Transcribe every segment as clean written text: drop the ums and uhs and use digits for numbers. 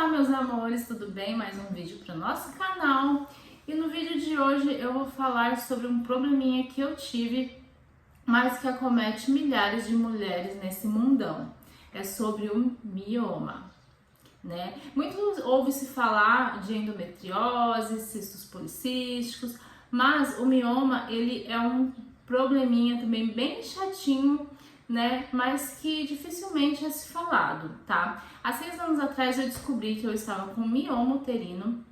Olá meus amores, tudo bem? Mais um vídeo para o nosso canal. E no vídeo de hoje eu vou falar sobre um probleminha que eu tive, mas que acomete milhares de mulheres nesse mundão. É sobre o mioma, né? Muito ouve-se falar de endometriose, cistos policísticos, mas o mioma ele é um probleminha também bem chatinho, né? Mas que dificilmente é se falado, tá? Há 6 anos atrás eu descobri que eu estava com mioma uterino,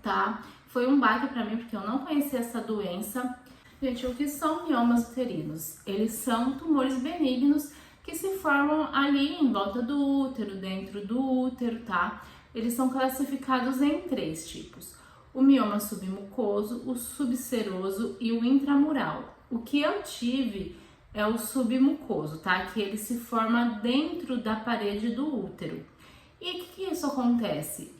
tá? Foi um baque pra mim porque eu não conhecia essa doença. Gente, o que são miomas uterinos? Eles são tumores benignos que se formam ali em volta do útero, dentro do útero, tá? Eles são classificados em 3 tipos: o mioma submucoso, o subseroso e o intramural. O que eu tive é o submucoso, tá? Que ele se forma dentro da parede do útero. E o que isso acontece?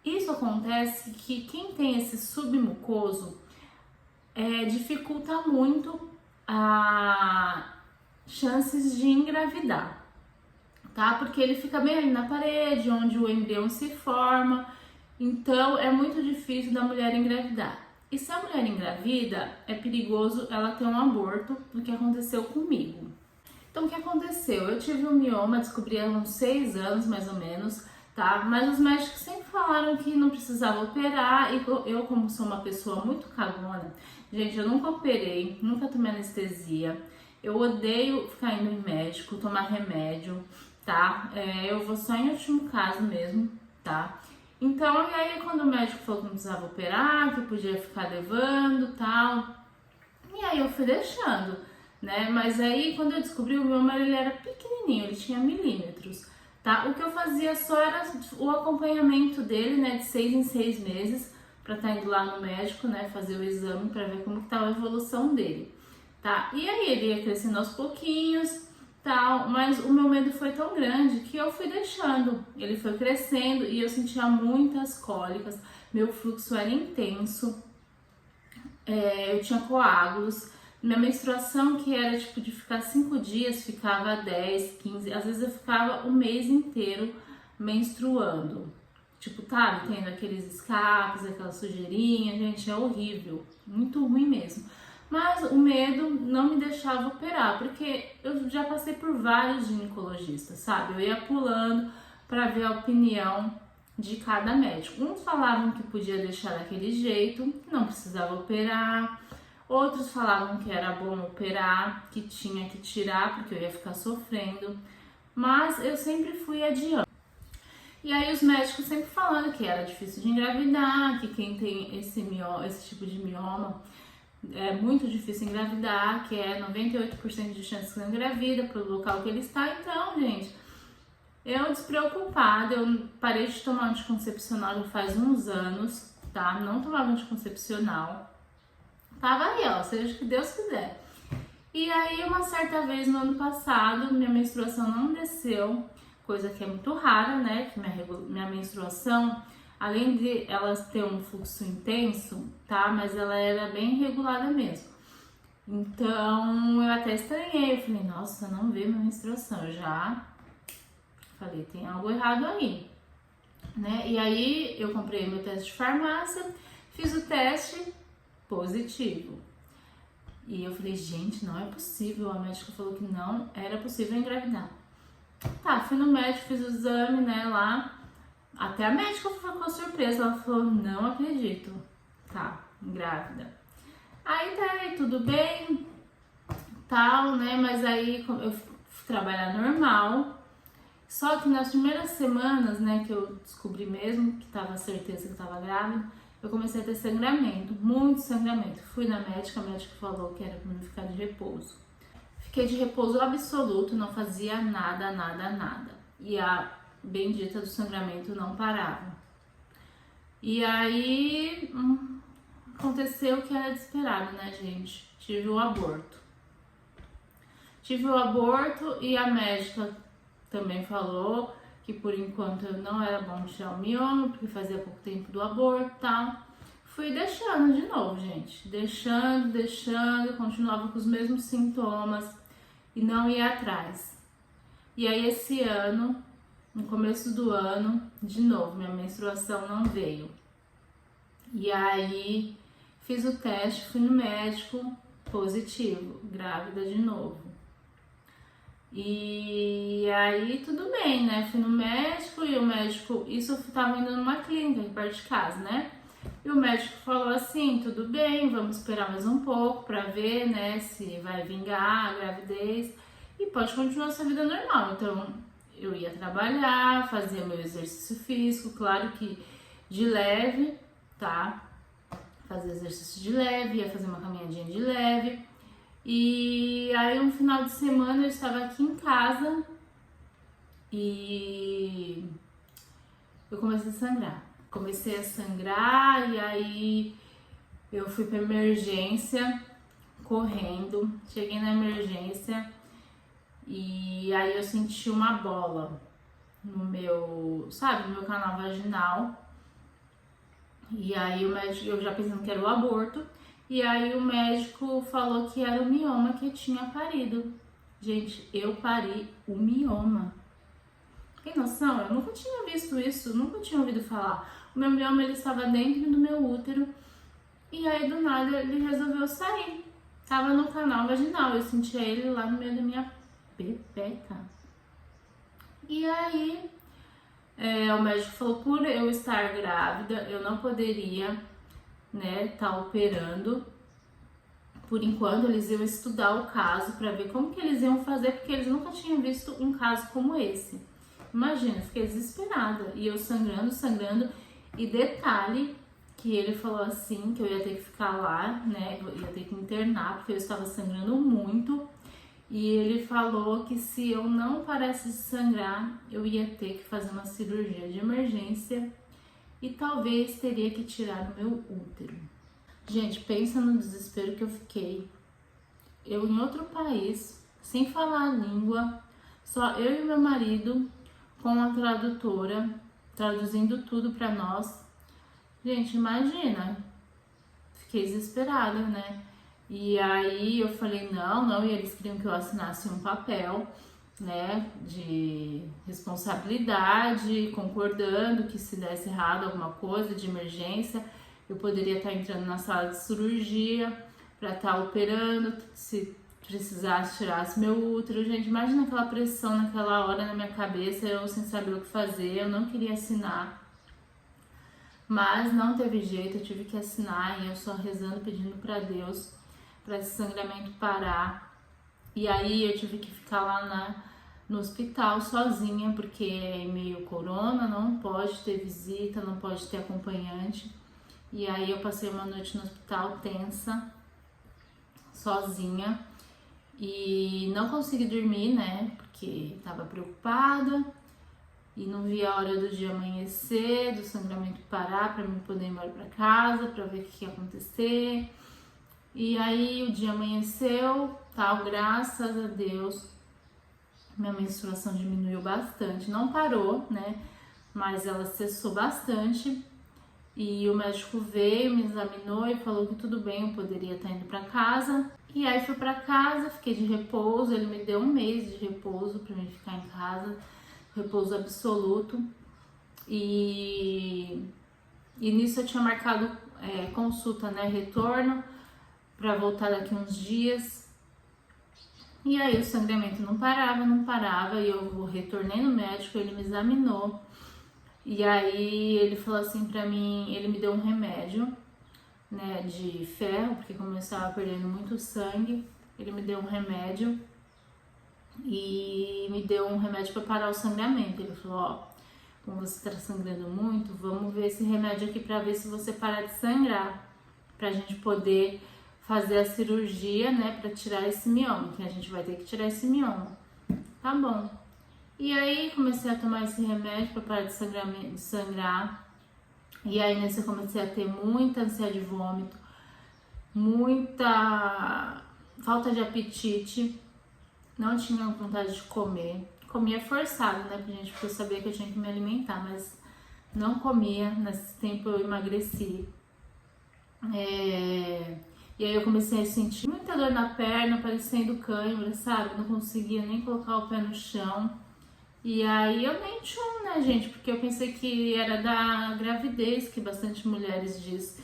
Isso acontece que quem tem esse submucoso dificulta muito as chances de engravidar, tá? Porque ele fica bem ali na parede, onde o embrião se forma, então é muito difícil da mulher engravidar. E se a mulher engravida, é perigoso ela ter um aborto, o que aconteceu comigo. Então o que aconteceu? Eu tive um mioma, descobri há uns 6 anos mais ou menos, tá? Mas os médicos sempre falaram que não precisava operar, e eu, como sou uma pessoa muito cagona, gente, eu nunca operei, nunca tomei anestesia, eu odeio ficar indo em médico, tomar remédio, tá? Eu vou só em último caso mesmo, tá? Então, e aí quando o médico falou que não precisava operar, que podia ficar levando, tal, e aí eu fui deixando, né? Mas aí quando eu descobri o mioma, ele era pequenininho, ele tinha milímetros, tá? O que eu fazia só era o acompanhamento dele, né, de 6 em 6 meses, pra estar indo lá no médico, né, fazer o exame pra ver como que tava a evolução dele, tá? E aí ele ia crescendo aos pouquinhos, tal, mas o meu medo foi tão grande que eu fui deixando. Ele foi crescendo e eu sentia muitas cólicas, meu fluxo era intenso, eu tinha coágulos, minha menstruação, que era tipo de ficar 5 dias, ficava 10, 15, às vezes eu ficava o mês inteiro menstruando. Tipo, tá, tendo aqueles escapes, aquela sujeirinha, gente, é horrível, muito ruim mesmo. Mas o medo não me deixava operar, porque eu já passei por vários ginecologistas, sabe? Eu ia pulando para ver a opinião de cada médico. Uns falavam que podia deixar daquele jeito, que não precisava operar. Outros falavam que era bom operar, que tinha que tirar porque eu ia ficar sofrendo. Mas eu sempre fui adiante. E aí os médicos sempre falando que era difícil de engravidar, que quem tem esse tipo de mioma é muito difícil engravidar, que é 98% de chance que não engravida pelo local que ele está. Então, gente, eu despreocupada, eu parei de tomar anticoncepcional já faz uns anos, tá? Não tomava anticoncepcional. Tava aí, ó, seja o que Deus quiser. E aí, uma certa vez no ano passado, minha menstruação não desceu, coisa que é muito rara, né? Que minha menstruação, além de ela ter um fluxo intenso, tá? Mas ela era bem regulada mesmo. Então, eu até estranhei, eu falei, nossa, não veio minha menstruação. Eu já falei, tem algo errado aí, né? E aí, eu comprei meu teste de farmácia, fiz o teste positivo. E eu falei, gente, não é possível. A médica falou que não era possível engravidar. Tá, fui no médico, fiz o exame, né, lá. Até a médica ficou surpresa, ela falou, não acredito. Tá, grávida. Aí tá, aí tudo bem, tal, né, mas aí eu fui trabalhar normal. Só que nas primeiras semanas, né, que eu descobri mesmo, que tava certeza que eu tava grávida, eu comecei a ter sangramento, muito sangramento. Fui na médica, a médica falou que era pra mim ficar de repouso. Fiquei de repouso absoluto, não fazia nada, nada, nada. E a bendita do sangramento não parava. E aí aconteceu o que era esperado, né, gente? Tive o aborto. Tive o aborto e a médica também falou que por enquanto não era bom tirar o mioma, porque fazia pouco tempo do aborto e tal. Fui deixando de novo, gente. Deixando, continuava com os mesmos sintomas e não ia atrás. E aí esse ano no começo do ano, de novo, minha menstruação não veio. E aí fiz o teste, fui no médico, positivo, grávida de novo. E aí tudo bem, né? Fui no médico e o médico, isso eu tava indo numa clínica aqui perto de casa, né? E o médico falou assim, tudo bem, vamos esperar mais um pouco pra ver, né, se vai vingar a gravidez e pode continuar sua vida normal. Então eu ia trabalhar, fazia meu exercício físico, claro que de leve, tá? Fazer exercício de leve, ia fazer uma caminhadinha de leve. E aí um final de semana eu estava aqui em casa e eu comecei a sangrar. Comecei a sangrar e aí eu fui pra emergência correndo. Cheguei na emergência e aí eu senti uma bola no meu, sabe, no meu canal vaginal. E aí o médico, eu já pensando que era o aborto. E aí o médico falou que era o mioma que eu tinha parido. Gente, eu pari o mioma. Tem noção? Eu nunca tinha visto isso, nunca tinha ouvido falar. O meu mioma, ele estava dentro do meu útero. E aí, do nada, ele resolveu sair. Tava no canal vaginal, eu sentia ele lá no meio da minha pepeca. E aí, o médico falou, por eu estar grávida, eu não poderia, né, tá operando. Por enquanto, eles iam estudar o caso para ver como que eles iam fazer, porque eles nunca tinham visto um caso como esse. Imagina, eu fiquei desesperada. E eu sangrando. E detalhe, que ele falou assim, que eu ia ter que ficar lá, né, eu ia ter que internar, porque eu estava sangrando muito. E ele falou que se eu não parasse de sangrar, eu ia ter que fazer uma cirurgia de emergência e talvez teria que tirar o meu útero. Gente, pensa no desespero que eu fiquei. Eu em outro país, sem falar a língua, só eu e meu marido com a tradutora, traduzindo tudo pra nós. Gente, imagina, fiquei desesperada, né? E aí eu falei não, e eles queriam que eu assinasse um papel, né, de responsabilidade, concordando que se desse errado alguma coisa de emergência, eu poderia estar entrando na sala de cirurgia para estar operando, se precisasse tirasse meu útero. Gente, imagina aquela pressão naquela hora na minha cabeça, eu sem saber o que fazer, eu não queria assinar. Mas não teve jeito, eu tive que assinar e eu só rezando, pedindo para Deus para esse sangramento parar. E aí eu tive que ficar lá no hospital sozinha, porque é meio corona, não pode ter visita, não pode ter acompanhante. E aí eu passei uma noite no hospital tensa, sozinha, e não consegui dormir, né, porque tava preocupada e não vi a hora do dia amanhecer, do sangramento parar para mim poder ir embora para casa, para ver o que ia acontecer. E aí o dia amanheceu, tal, graças a Deus, minha menstruação diminuiu bastante, não parou, né, mas ela cessou bastante. E o médico veio, me examinou e falou que tudo bem, eu poderia estar indo para casa. E aí fui para casa, fiquei de repouso, ele me deu um mês de repouso para mim ficar em casa, repouso absoluto. E nisso eu tinha marcado consulta, né, retorno, para voltar daqui uns dias. E aí o sangramento não parava, e eu retornei no médico, ele me examinou. E aí ele falou assim pra mim, ele me deu um remédio, né, de ferro, porque como eu estava perdendo muito sangue, ele me deu um remédio e me deu um remédio para parar o sangramento. Ele falou, ó, como você tá sangrando muito, vamos ver esse remédio aqui pra ver se você parar de sangrar, pra gente poder fazer a cirurgia, né, pra tirar esse mioma, que a gente vai ter que tirar esse mioma. Tá bom. E aí comecei a tomar esse remédio para parar de sangrar. E aí nesse eu comecei a ter muita ânsia de vômito, muita falta de apetite, não tinha vontade de comer. Comia forçado, né, gente, porque eu sabia que eu tinha que me alimentar, mas não comia. Nesse tempo eu emagreci. E aí eu comecei a sentir muita dor na perna, parecendo cãibra, sabe? Não conseguia nem colocar o pé no chão. E aí eu nem tchum, né, gente? Porque eu pensei que era da gravidez, que bastante mulheres diz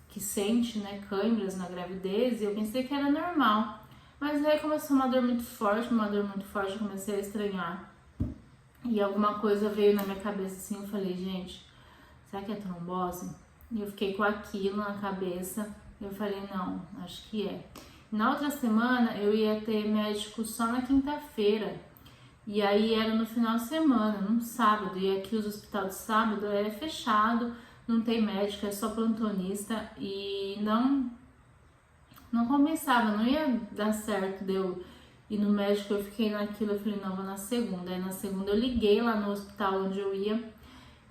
que sente, né, câimbras na gravidez, e eu pensei que era normal. Mas aí começou uma dor muito forte, eu comecei a estranhar. E alguma coisa veio na minha cabeça assim, eu falei, gente, será que é trombose? E eu fiquei com aquilo na cabeça, eu falei, não, acho que é. Na outra semana eu ia ter médico só na quinta-feira, e aí era no final de semana, no sábado, e aqui os hospitais de sábado é fechado, não tem médico, é só plantonista, e não compensava, não ia dar certo de eu ir no médico. Eu fiquei naquilo, eu falei, não, vou na segunda. Aí na segunda eu liguei lá no hospital onde eu ia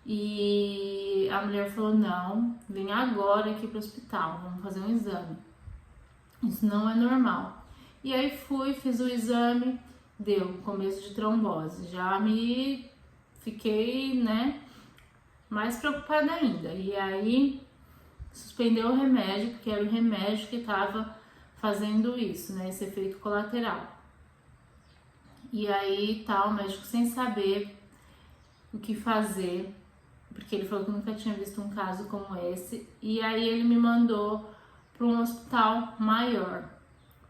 e a mulher falou, não, vem agora aqui pro hospital, vamos fazer um exame. Isso não é normal. E aí fui, fiz o exame, deu começo de trombose. Já me fiquei, né, mais preocupada ainda. E aí suspendeu o remédio, porque era o remédio que estava fazendo isso, né, esse efeito colateral. E aí tá o médico sem saber o que fazer, porque ele falou que nunca tinha visto um caso como esse. E aí ele me mandou para um hospital maior,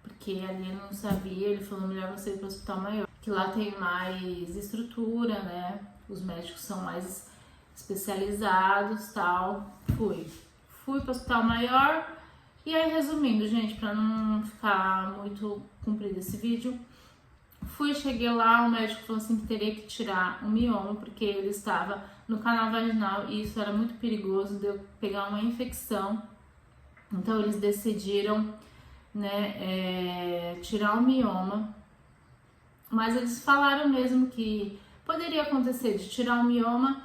porque ali ele não sabia, ele falou, melhor você ir para o hospital maior, que lá tem mais estrutura, né, os médicos são mais especializados, tal. Fui para o hospital maior. E aí, resumindo, gente, para não ficar muito comprido esse vídeo, cheguei lá, o médico falou assim que teria que tirar um mioma, porque ele estava no canal vaginal e isso era muito perigoso de eu pegar uma infecção. Então eles decidiram, né, tirar o mioma, mas eles falaram mesmo que poderia acontecer de tirar o mioma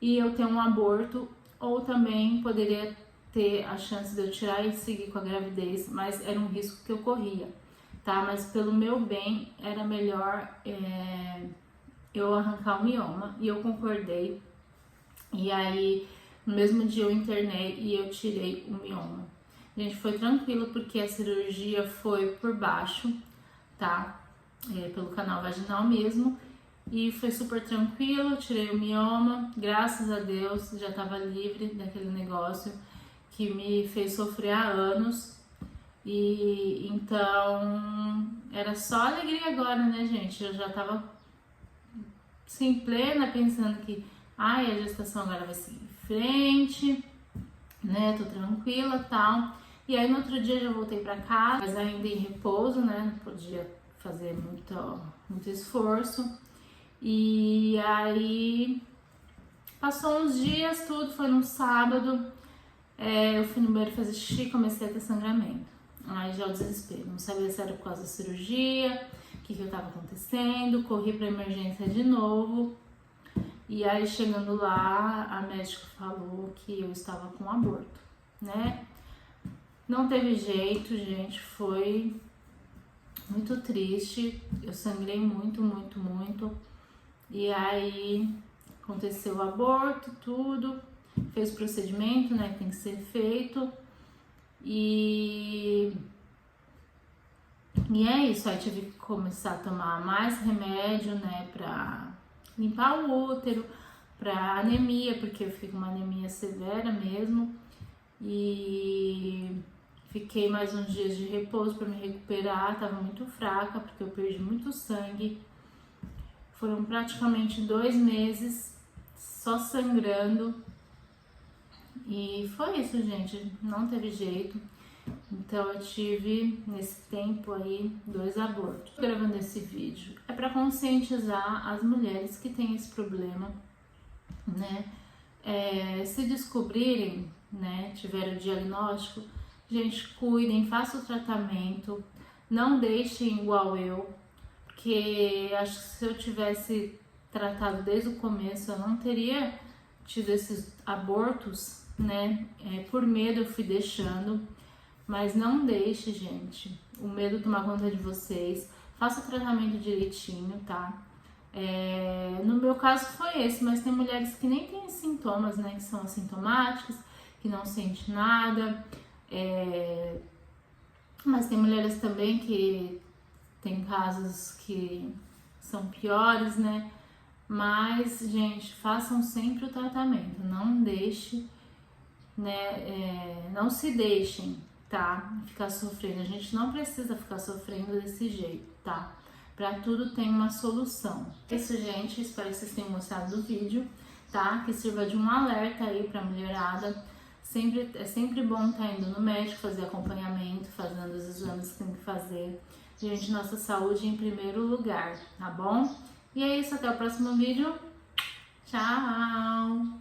e eu ter um aborto, ou também poderia ter a chance de eu tirar e seguir com a gravidez, mas era um risco que eu corria, tá? Mas pelo meu bem era melhor eu arrancar o mioma, e eu concordei. E aí no mesmo dia eu internei e eu tirei o mioma. Gente, foi tranquilo porque a cirurgia foi por baixo, tá? Pelo canal vaginal mesmo. E foi super tranquilo, tirei o mioma, graças a Deus, já tava livre daquele negócio que me fez sofrer há anos. E então era só alegria agora, né, gente? Eu já tava assim, plena, pensando que a gestação agora vai seguir em frente, né? Tô tranquila e tal. E aí no outro dia já voltei pra casa, mas ainda em repouso, né? Não podia fazer muito esforço. E aí passou uns dias, tudo, foi num sábado, eu fui no banheiro fazer xixi, comecei a ter sangramento. Aí já o desespero, não sabia se era por causa da cirurgia, o que eu tava acontecendo, corri pra emergência de novo. E aí chegando lá, a médica falou que eu estava com aborto, né? Não teve jeito, gente, foi muito triste, eu sangrei muito. E aí aconteceu o aborto, tudo, fez o procedimento, né, que tem que ser feito. E é isso, aí tive que começar a tomar mais remédio, né, pra limpar o útero, pra anemia, porque eu fiquei com uma anemia severa mesmo. E fiquei mais uns dias de repouso para me recuperar, tava muito fraca, porque eu perdi muito sangue. Foram praticamente 2 meses só sangrando. E foi isso, gente. Não teve jeito. Então eu tive, nesse tempo aí, 2 abortos. Tô gravando esse vídeo é para conscientizar as mulheres que têm esse problema, né? Se descobrirem, né, tiveram o diagnóstico, gente, cuidem, façam o tratamento. Não deixem igual eu, porque acho que se eu tivesse tratado desde o começo, eu não teria tido esses abortos, né? Por medo eu fui deixando, mas não deixe, gente, o medo tomar conta de vocês. Faça o tratamento direitinho, tá? No meu caso foi esse, mas tem mulheres que nem têm sintomas, né? Que são assintomáticas, que não sentem nada. Mas tem mulheres também que tem casos que são piores, né? Mas, gente, façam sempre o tratamento, não deixe, né, não se deixem, tá, ficar sofrendo. A gente não precisa ficar sofrendo desse jeito, tá? Pra tudo tem uma solução. É isso, gente, espero que vocês tenham gostado do vídeo, tá? Que sirva de um alerta aí pra mulherada. É sempre bom estar indo no médico, fazer acompanhamento, fazendo os exames que tem que fazer. Gente, nossa saúde em primeiro lugar, tá bom? E é isso, até o próximo vídeo. Tchau!